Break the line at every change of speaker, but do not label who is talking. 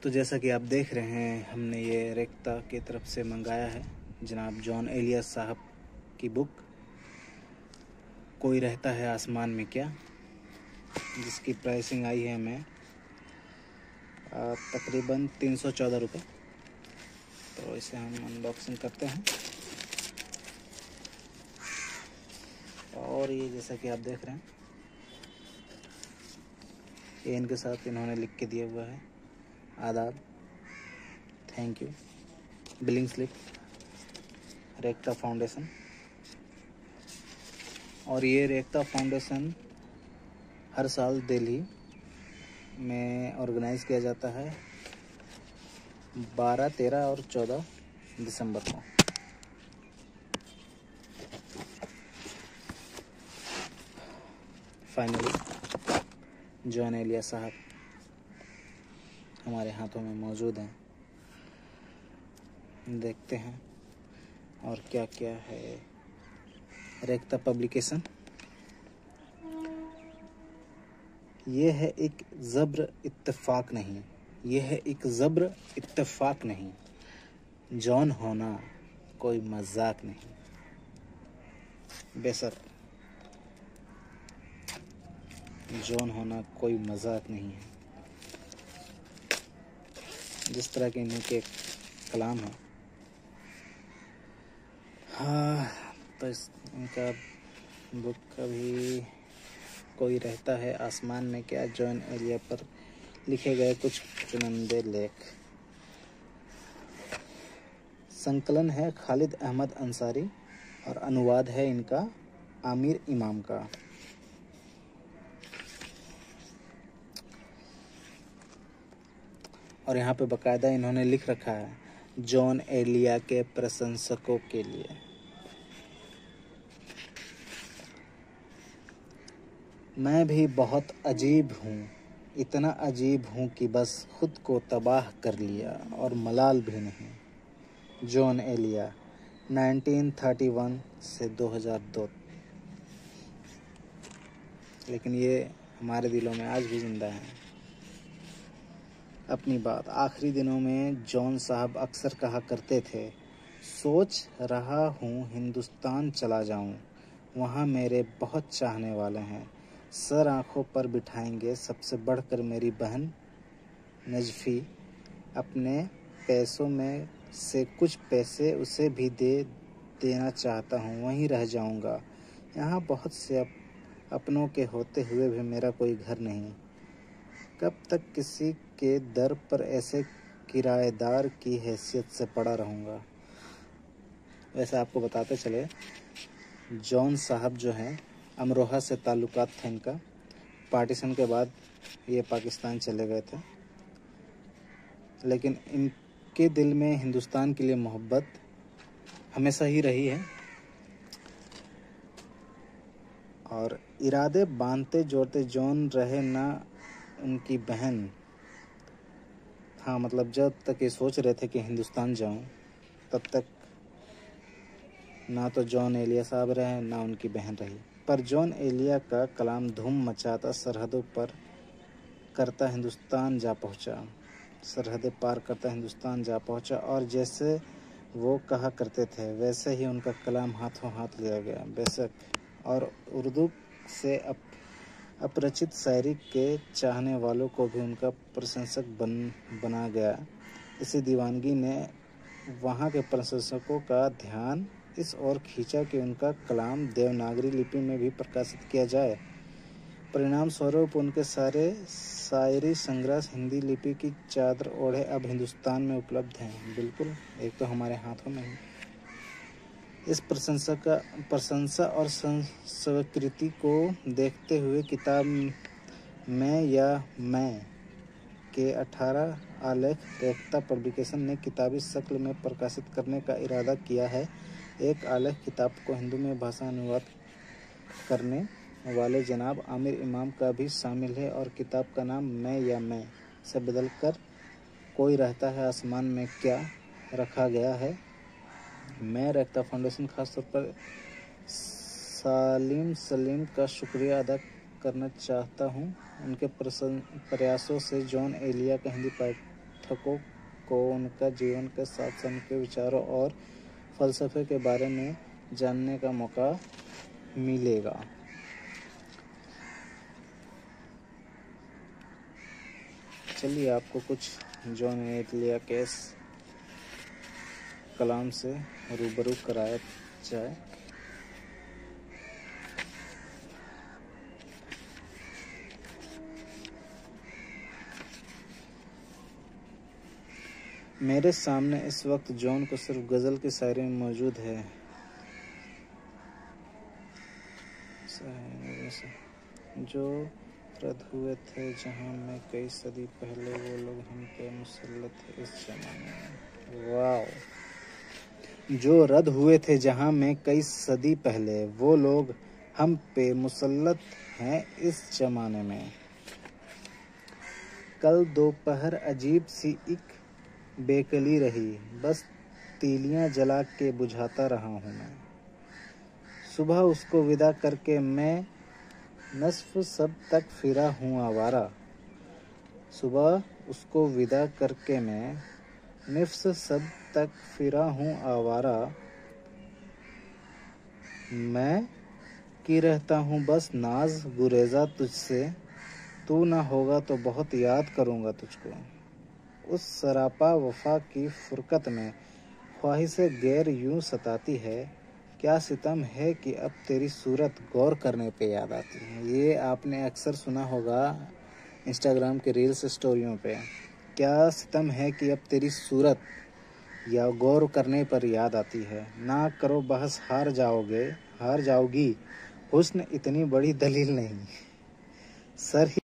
तो जैसा कि आप देख रहे हैं, हमने ये रेख्ता की तरफ से मंगाया है जनाब जॉन एलियस साहब की बुक कोई रहता है आसमान में क्या, जिसकी प्राइसिंग आई है हमें तकरीबन 314 रुपये। तो इसे हम अनबॉक्सिंग करते हैं। और ये जैसा कि आप देख रहे हैं, ये इनके साथ इन्होंने लिख के दिया हुआ है, आदाब, thank you, billing slip, Rekhta foundation. और ये रेख्ता फाउंडेशन हर साल दिल्ली में ऑर्गेनाइज़ किया जाता है 12, 13 और 14 दिसंबर को। फाइनली जॉन एलियस साहब हमारे हाथों में मौजूद हैं। देखते हैं और क्या क्या है। रेख्ता पब्लिकेशन, ये है एक ज़ब्र इत्तेफाक नहीं, ये है एक ज़ब्र इत्तेफाक नहीं, जॉन होना कोई मजाक नहीं। बेशक जॉन होना कोई मजाक नहीं है। जिस तरह के इनके कलाम है, हाँ, तो इनका बुक का भी कोई रहता है आसमान में क्या, जॉन एलियस पर लिखे गए कुछ चुनिंदे लेख। संकलन है खालिद अहमद अंसारी और अनुवाद है इनका आमिर इमाम का। और यहाँ पे बकायदा इन्होंने लिख रखा है, जॉन एलियस के प्रशंसकों के लिए। मैं भी बहुत अजीब हूँ, इतना अजीब हूँ कि बस खुद को तबाह कर लिया और मलाल भी नहीं। जॉन एलियस 1931 से 2002। लेकिन ये हमारे दिलों में आज भी जिंदा है। अपनी बात आखिरी दिनों में जॉन साहब अक्सर कहा करते थे, सोच रहा हूँ हिंदुस्तान चला जाऊँ, वहाँ मेरे बहुत चाहने वाले हैं, सर आँखों पर बिठाएंगे सबसे बढ़कर मेरी बहन नजफ़ी, अपने पैसों में से कुछ पैसे उसे भी दे देना चाहता हूँ, वहीं रह जाऊँगा। यहाँ बहुत से अपनों के होते हुए भी मेरा कोई घर नहीं, कब तक किसी के दर पर ऐसे किराएदार की हैसियत से पड़ा रहूँगा। वैसे आपको बताते चले, जॉन साहब जो हैं अमरोहा से ताल्लुकात थे इनका। पार्टीशन के बाद ये पाकिस्तान चले गए थे, लेकिन इनके दिल में हिंदुस्तान के लिए मोहब्बत हमेशा ही रही है। और इरादे बांधते जोड़ते जॉन रहे ना उनकी बहन। हाँ, मतलब जब तक ये सोच रहे थे कि हिंदुस्तान जाऊं, तब तक ना तो जॉन एलियस साहब रहे ना उनकी बहन रही। पर जॉन एलियस का कलाम धूम मचाता सरहदों पर करता हिंदुस्तान जा पहुंचा, सरहदें पार करता हिंदुस्तान जा पहुंचा। और जैसे वो कहा करते थे वैसे ही उनका कलाम हाथों हाथ लिया गया। बेशक और उर्दू से अपरिचित शायरी के चाहने वालों को भी उनका प्रशंसक बना गया। इसी दीवानगी ने वहाँ के प्रशंसकों का ध्यान इस ओर खींचा कि उनका कलाम देवनागरी लिपि में भी प्रकाशित किया जाए। परिणाम स्वरूप उनके सारे शायरी संग्रह हिंदी लिपि की चादर ओढ़े अब हिंदुस्तान में उपलब्ध हैं। बिल्कुल, एक तो हमारे हाथों में ही। इस प्रशंसा और स्वीकृति को देखते हुए किताब मैं या मैं के 18 आलेख रेख्ता पब्लिकेशन ने किताबी शक्ल में प्रकाशित करने का इरादा किया है। एक आलेख किताब को हिंदी में भाषा अनुवाद करने वाले जनाब आमिर इमाम का भी शामिल है और किताब का नाम मैं या मैं से बदलकर कोई रहता है आसमान में क्या रखा गया है। मैं रेख्ता फाउंडेशन खासतौर पर सालिम सलीम का शुक्रिया अदा करना चाहता हूँ। उनके प्रयासों से जॉन एलियस का हिंदी पाठकों को उनका जीवन के साथ साथ उनके विचारों और फलसफे के बारे में जानने का मौका मिलेगा। चलिए आपको कुछ जॉन एलिया के कलाम से रूबरू कराया जाए। मेरे सामने इस वक्त जॉन को सिर्फ गज़ल की शायरी में मौजूद है। जो रद्द हुए थे जहां में कई सदी पहले, वो लोग हम पे मुसल्लत है इस जमाने में। वाह। जो रद्द हुए थे जहां में कई सदी पहले, वो लोग हम पे मुसल्लत हैं इस जमाने में। कल दोपहर अजीब सी एक बेकली रही, बस तीलियां जला के बुझाता रहा हूँ मैं। सुबह उसको विदा करके मैं नस्फ सब तक फिरा हूँ आवारा। सुबह उसको विदा करके मैं निफ्स सब तक फिरा हूँ आवारा। मैं की रहता हूँ बस नाज गुरेजा तुझसे, तू ना होगा तो बहुत याद करूँगा तुझको। उस सरापा वफा की फुरकत में ख्वाहिशे गैर यूं सताती है, क्या सितम है कि अब तेरी सूरत गौर करने पे याद आती है। ये आपने अक्सर सुना होगा इंस्टाग्राम के रील्स स्टोरियों पे। क्या सितम है कि अब तेरी सूरत या गौर करने पर याद आती है। ना करो बहस, हार जाओगी, हुस्न इतनी बड़ी दलील नहीं, सर